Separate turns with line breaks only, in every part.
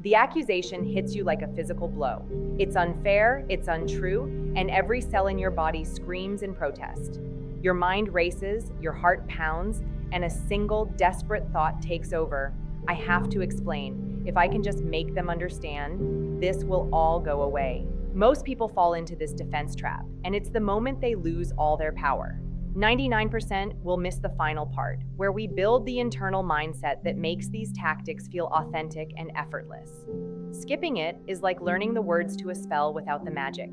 The accusation hits you like a physical blow. It's unfair, it's untrue, and every cell in your body screams in protest. Your mind races, your heart pounds, and a single desperate thought takes over. I have to explain. If I can just make them understand, this will all go away. Most people fall into this defense trap, and it's the moment they lose all their power. 99% will miss the final part, where we build the internal mindset that makes these tactics feel authentic and effortless. Skipping it is like learning the words to a spell without the magic.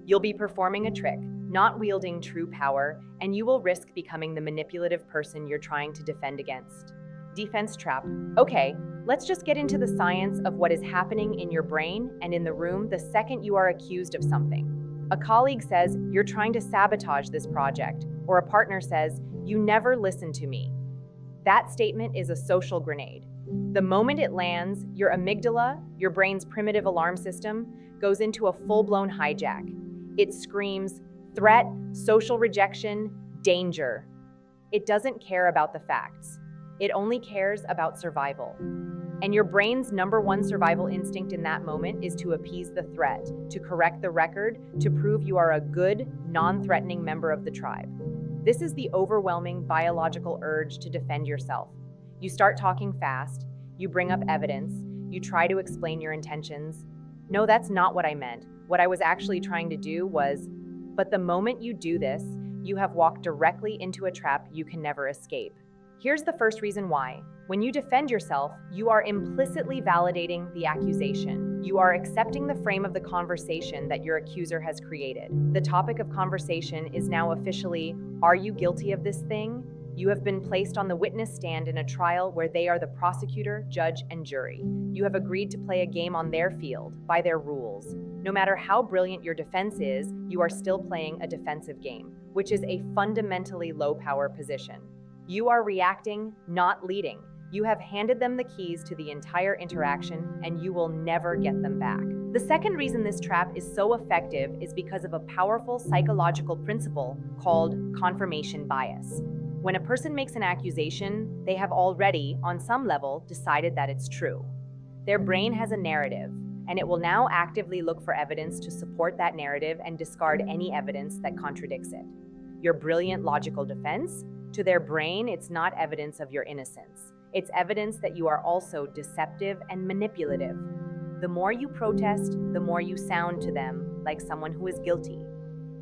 You'll be performing a trick, not wielding true power, and you will risk becoming the manipulative person you're trying to defend against. Defense trap. Okay, let's just get into the science of what is happening in your brain and in the room the second you are accused of something. A colleague says, "You're trying to sabotage this project," or a partner says, "You never listen to me." That statement is a social grenade. The moment it lands, your amygdala, your brain's primitive alarm system, goes into a full-blown hijack. It screams, threat, social rejection, danger. It doesn't care about the facts. It only cares about survival. And your brain's number one survival instinct in that moment is to appease the threat, to correct the record, to prove you are a good, non-threatening member of the tribe. This is the overwhelming biological urge to defend yourself. You start talking fast, you bring up evidence, you try to explain your intentions. No, that's not what I meant. What I was actually trying to do was, but the moment you do this, you have walked directly into a trap you can never escape. Here's the first reason why. When you defend yourself, you are implicitly validating the accusation. You are accepting the frame of the conversation that your accuser has created. The topic of conversation is now officially, are you guilty of this thing? You have been placed on the witness stand in a trial where they are the prosecutor, judge, and jury. You have agreed to play a game on their field, by their rules. No matter how brilliant your defense is, you are still playing a defensive game, which is a fundamentally low-power position. You are reacting, not leading. You have handed them the keys to the entire interaction, and you will never get them back. The second reason this trap is so effective is because of a powerful psychological principle called confirmation bias. When a person makes an accusation, they have already, on some level, decided that it's true. Their brain has a narrative, and it will now actively look for evidence to support that narrative and discard any evidence that contradicts it. Your brilliant logical defense? To their brain, it's not evidence of your innocence. It's evidence that you are also deceptive and manipulative. The more you protest, the more you sound to them like someone who is guilty.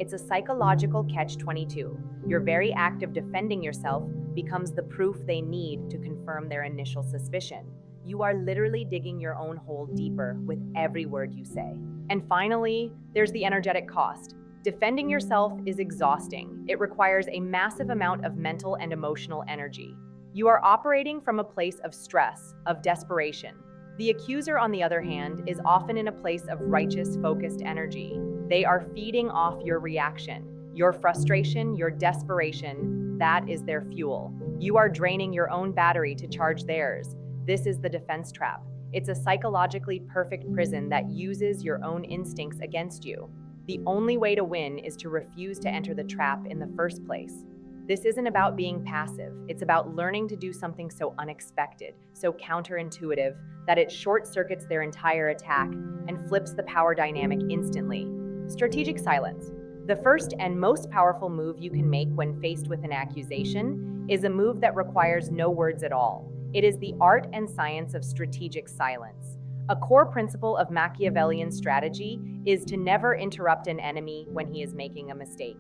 It's a psychological catch-22. Your very act of defending yourself becomes the proof they need to confirm their initial suspicion. You are literally digging your own hole deeper with every word you say. And finally, there's the energetic cost. Defending yourself is exhausting. It requires a massive amount of mental and emotional energy. You are operating from a place of stress, of desperation. The accuser, on the other hand, is often in a place of righteous, focused energy. They are feeding off your reaction, your frustration, your desperation. That is their fuel. You are draining your own battery to charge theirs. This is the defense trap. It's a psychologically perfect prison that uses your own instincts against you. The only way to win is to refuse to enter the trap in the first place. This isn't about being passive. It's about learning to do something so unexpected, so counterintuitive, that it short-circuits their entire attack and flips the power dynamic instantly. Strategic silence. The first and most powerful move you can make when faced with an accusation is a move that requires no words at all. It is the art and science of strategic silence. A core principle of Machiavellian strategy is to never interrupt an enemy when he is making a mistake.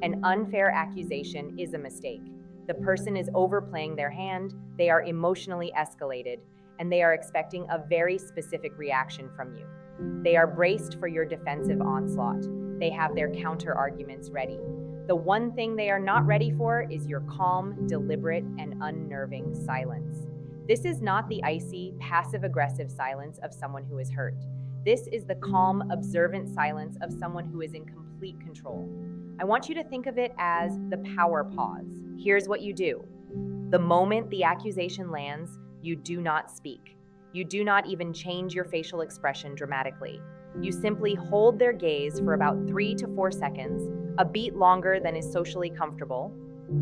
An unfair accusation is a mistake. The person is overplaying their hand, they are emotionally escalated, and they are expecting a very specific reaction from you. They are braced for your defensive onslaught. They have their counter-arguments ready. The one thing they are not ready for is your calm, deliberate, and unnerving silence. This is not the icy, passive-aggressive silence of someone who is hurt. This is the calm, observant silence of someone who is in complete control. I want you to think of it as the power pause. Here's what you do. The moment the accusation lands, you do not speak. You do not even change your facial expression dramatically. You simply hold their gaze for about 3 to 4 seconds, a beat longer than is socially comfortable.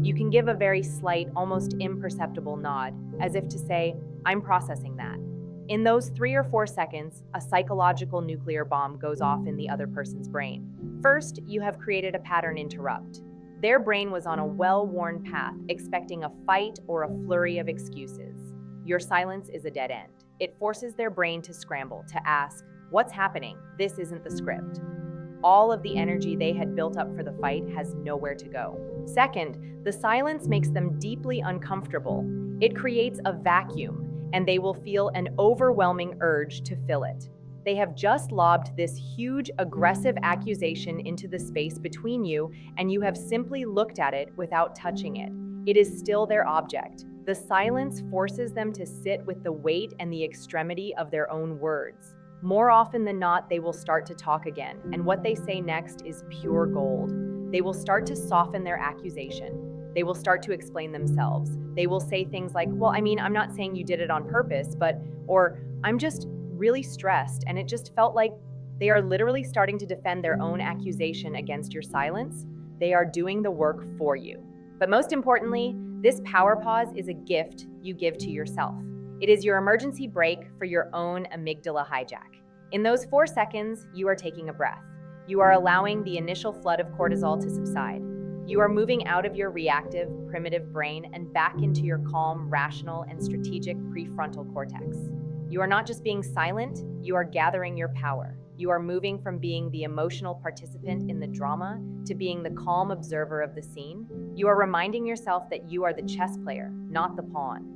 You can give a very slight, almost imperceptible nod, as if to say, "I'm processing that." In those 3 or 4 seconds, a psychological nuclear bomb goes off in the other person's brain. First, you have created a pattern interrupt. Their brain was on a well-worn path, expecting a fight or a flurry of excuses. Your silence is a dead end. It forces their brain to scramble, to ask, "What's happening? This isn't the script." All of the energy they had built up for the fight has nowhere to go. Second, the silence makes them deeply uncomfortable. It creates a vacuum, and they will feel an overwhelming urge to fill it. They have just lobbed this huge, aggressive accusation into the space between you, and you have simply looked at it without touching it. It is still their object. The silence forces them to sit with the weight and the extremity of their own words. More often than not, they will start to talk again, and what they say next is pure gold. They will start to soften their accusation. They will start to explain themselves. They will say things like, "Well, I'm not saying you did it on purpose, or I'm just really stressed," and it just felt like they are literally starting to defend their own accusation against your silence. They are doing the work for you. But most importantly, this power pause is a gift you give to yourself. It is your emergency brake for your own amygdala hijack. In those 4 seconds, you are taking a breath. You are allowing the initial flood of cortisol to subside. You are moving out of your reactive, primitive brain and back into your calm, rational, and strategic prefrontal cortex. You are not just being silent, you are gathering your power. You are moving from being the emotional participant in the drama to being the calm observer of the scene. You are reminding yourself that you are the chess player, not the pawn.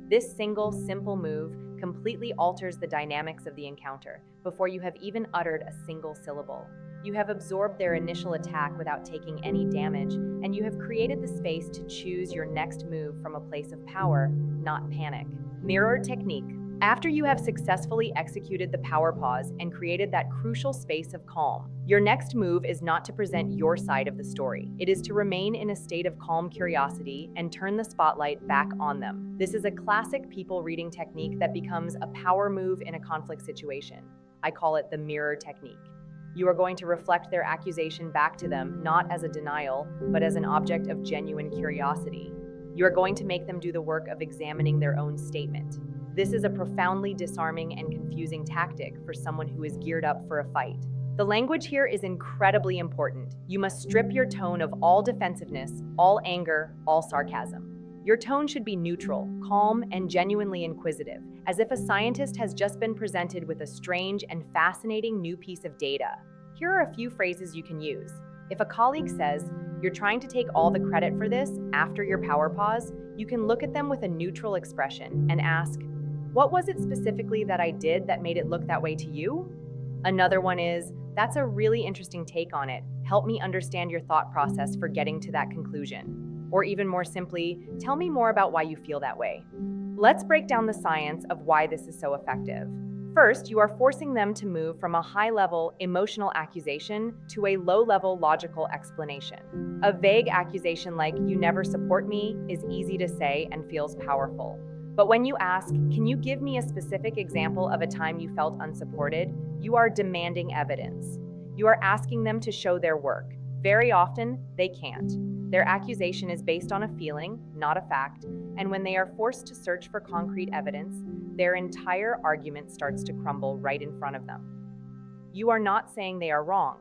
This single, simple move completely alters the dynamics of the encounter before you have even uttered a single syllable. You have absorbed their initial attack without taking any damage, and you have created the space to choose your next move from a place of power, not panic. Mirror technique. After you have successfully executed the power pause and created that crucial space of calm, your next move is not to present your side of the story. It is to remain in a state of calm curiosity and turn the spotlight back on them. This is a classic people reading technique that becomes a power move in a conflict situation. I call it the mirror technique. You are going to reflect their accusation back to them, not as a denial, but as an object of genuine curiosity. You are going to make them do the work of examining their own statement. This is a profoundly disarming and confusing tactic for someone who is geared up for a fight. The language here is incredibly important. You must strip your tone of all defensiveness, all anger, all sarcasm. Your tone should be neutral, calm, and genuinely inquisitive, as if a scientist has just been presented with a strange and fascinating new piece of data. Here are a few phrases you can use. If a colleague says, "You're trying to take all the credit for this," after your power pause, you can look at them with a neutral expression and ask, "What was it specifically that I did that made it look that way to you?" Another one is, "That's a really interesting take on it. Help me understand your thought process for getting to that conclusion." Or even more simply, "Tell me more about why you feel that way." Let's break down the science of why this is so effective. First, you are forcing them to move from a high-level emotional accusation to a low-level logical explanation. A vague accusation like, "You never support me," is easy to say and feels powerful. But when you ask, "Can you give me a specific example of a time you felt unsupported?" you are demanding evidence. You are asking them to show their work. Very often, they can't. Their accusation is based on a feeling, not a fact, and when they are forced to search for concrete evidence, their entire argument starts to crumble right in front of them. You are not saying they are wrong.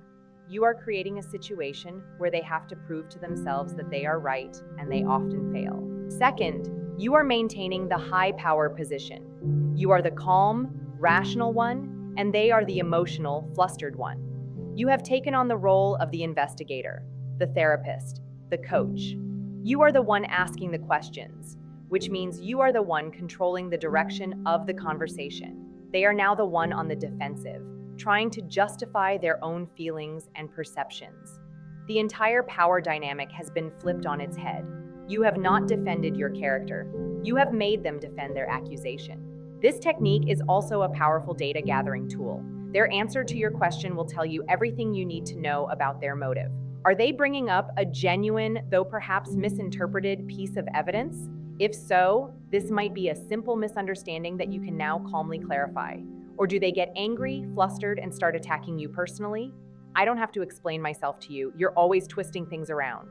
You are creating a situation where they have to prove to themselves that they are right, and they often fail. Second, you are maintaining the high power position. You are the calm, rational one, and they are the emotional, flustered one. You have taken on the role of the investigator, the therapist, the coach. You are the one asking the questions, which means you are the one controlling the direction of the conversation. They are now the one on the defensive, trying to justify their own feelings and perceptions. The entire power dynamic has been flipped on its head. You have not defended your character. You have made them defend their accusation. This technique is also a powerful data gathering tool. Their answer to your question will tell you everything you need to know about their motive. Are they bringing up a genuine, though perhaps misinterpreted, piece of evidence? If so, this might be a simple misunderstanding that you can now calmly clarify. Or do they get angry, flustered, and start attacking you personally? I don't have to explain myself to you. You're always twisting things around.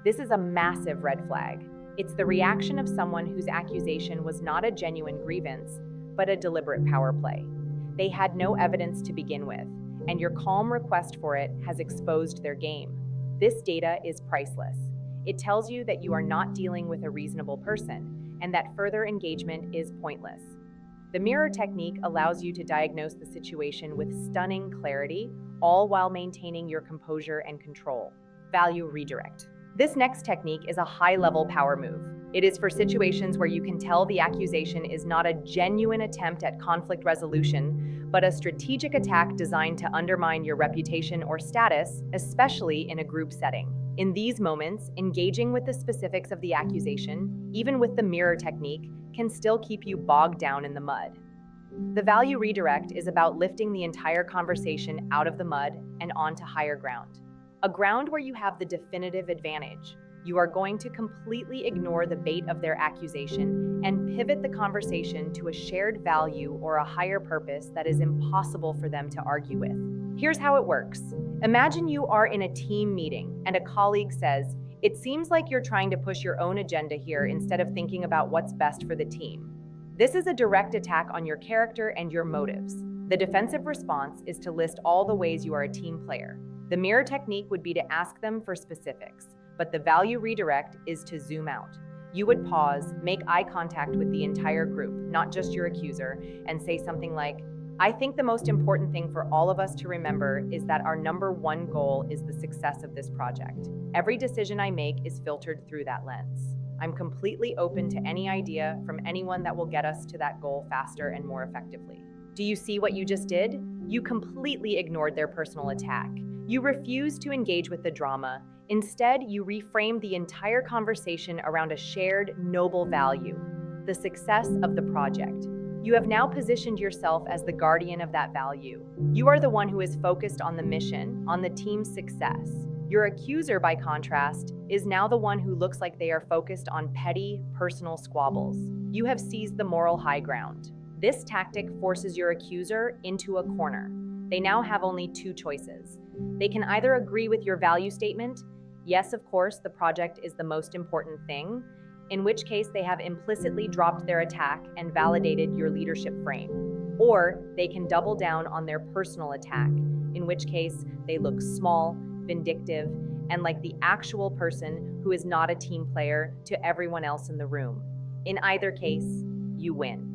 This is a massive red flag. It's the reaction of someone whose accusation was not a genuine grievance, but but a deliberate power play. They had no evidence to begin with, and your calm request for it has exposed their game. This data is priceless. It tells you that you are not dealing with a reasonable person, and that further engagement is pointless. The mirror technique allows you to diagnose the situation with stunning clarity, all while maintaining your composure and control. Value redirect. This next technique is a high-level power move. It is for situations where you can tell the accusation is not a genuine attempt at conflict resolution, but a strategic attack designed to undermine your reputation or status, especially in a group setting. In these moments, engaging with the specifics of the accusation, even with the mirror technique, can still keep you bogged down in the mud. The value redirect is about lifting the entire conversation out of the mud and onto higher ground. A ground where you have the definitive advantage. You are going to completely ignore the bait of their accusation and pivot the conversation to a shared value or a higher purpose that is impossible for them to argue with. Here's how it works. Imagine you are in a team meeting and a colleague says, "It seems like you're trying to push your own agenda here instead of thinking about what's best for the team." This is a direct attack on your character and your motives. The defensive response is to list all the ways you are a team player. The mirror technique would be to ask them for specifics, but the value redirect is to zoom out. You would pause, make eye contact with the entire group, not just your accuser, and say something like, "I think the most important thing for all of us to remember is that our number one goal is the success of this project. Every decision I make is filtered through that lens. I'm completely open to any idea from anyone that will get us to that goal faster and more effectively." Do you see what you just did? You completely ignored their personal attack. You refused to engage with the drama. Instead, you reframed the entire conversation around a shared, noble value, the success of the project. You have now positioned yourself as the guardian of that value. You are the one who is focused on the mission, on the team's success. Your accuser, by contrast, is now the one who looks like they are focused on petty, personal squabbles. You have seized the moral high ground. This tactic forces your accuser into a corner. They now have only two choices. They can either agree with your value statement, yes, of course, the project is the most important thing, in which case they have implicitly dropped their attack and validated your leadership frame. Or they can double down on their personal attack, in which case they look small, vindictive, and like the actual person who is not a team player to everyone else in the room. In either case, you win.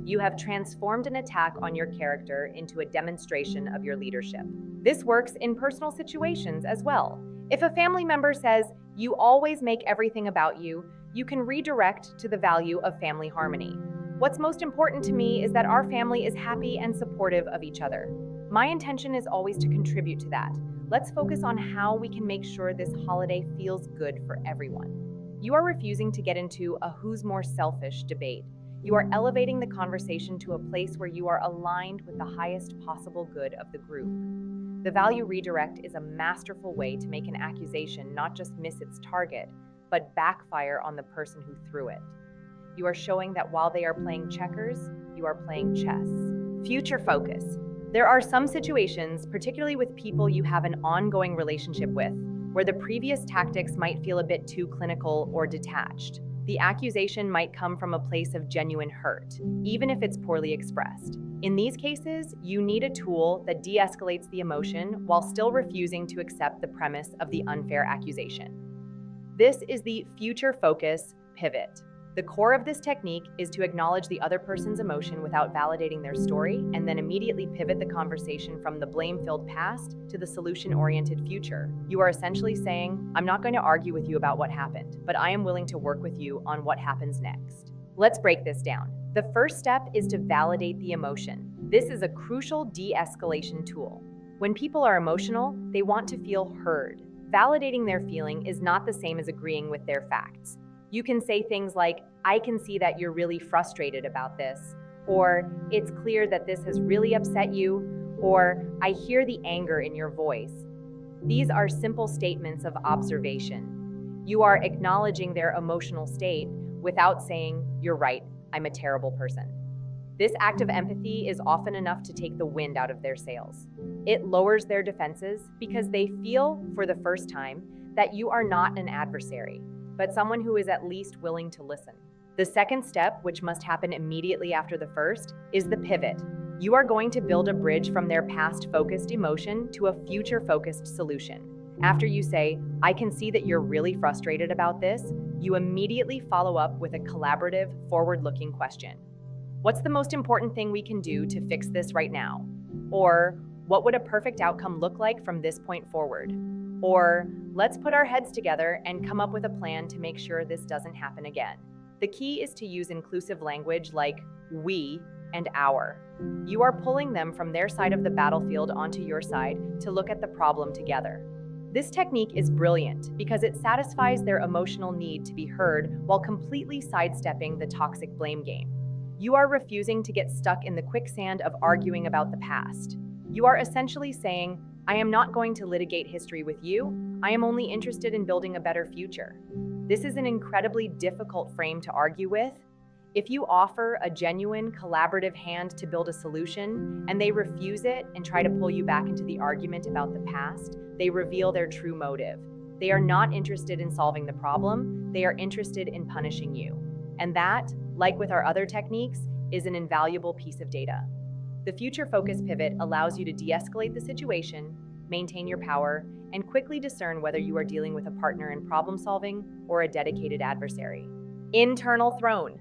You have transformed an attack on your character into a demonstration of your leadership. This works in personal situations as well. If a family member says, "You always make everything about you," you can redirect to the value of family harmony. "What's most important to me is that our family is happy and supportive of each other. My intention is always to contribute to that. Let's focus on how we can make sure this holiday feels good for everyone." You are refusing to get into a who's more selfish debate. You are elevating the conversation to a place where you are aligned with the highest possible good of the group. The value redirect is a masterful way to make an accusation not just miss its target, but backfire on the person who threw it. You are showing that while they are playing checkers, you are playing chess. Future focus. There are some situations, particularly with people you have an ongoing relationship with, where the previous tactics might feel a bit too clinical or detached. The accusation might come from a place of genuine hurt, even if it's poorly expressed. In these cases, you need a tool that de-escalates the emotion while still refusing to accept the premise of the unfair accusation. This is the future focus pivot. The core of this technique is to acknowledge the other person's emotion without validating their story, and then immediately pivot the conversation from the blame-filled past to the solution-oriented future. You are essentially saying, "I'm not going to argue with you about what happened, but I am willing to work with you on what happens next." Let's break this down. The first step is to validate the emotion. This is a crucial de-escalation tool. When people are emotional, they want to feel heard. Validating their feeling is not the same as agreeing with their facts. You can say things like, "I can see that you're really frustrated about this," or "It's clear that this has really upset you," or "I hear the anger in your voice." These are simple statements of observation. You are acknowledging their emotional state without saying, "You're right, I'm a terrible person." This act of empathy is often enough to take the wind out of their sails. It lowers their defenses because they feel, for the first time, that you are not an adversary, but someone who is at least willing to listen. The second step, which must happen immediately after the first, is the pivot. You are going to build a bridge from their past-focused emotion to a future-focused solution. After you say, "I can see that you're really frustrated about this," you immediately follow up with a collaborative, forward-looking question. What's the most important thing we can do to fix this right now? Or, what would a perfect outcome look like from this point forward? Or, let's put our heads together and come up with a plan to make sure this doesn't happen again. The key is to use inclusive language like we and our. You are pulling them from their side of the battlefield onto your side to look at the problem together. This technique is brilliant because it satisfies their emotional need to be heard while completely sidestepping the toxic blame game. You are refusing to get stuck in the quicksand of arguing about the past. You are essentially saying, "I am not going to litigate history with you. I am only interested in building a better future." This is an incredibly difficult frame to argue with. If you offer a genuine, collaborative hand to build a solution, and they refuse it and try to pull you back into the argument about the past, they reveal their true motive. They are not interested in solving the problem, they are interested in punishing you. And that, like with our other techniques, is an invaluable piece of data. The future focus pivot allows you to de-escalate the situation, maintain your power, and quickly discern whether you are dealing with a partner in problem solving or a dedicated adversary. Internal throne.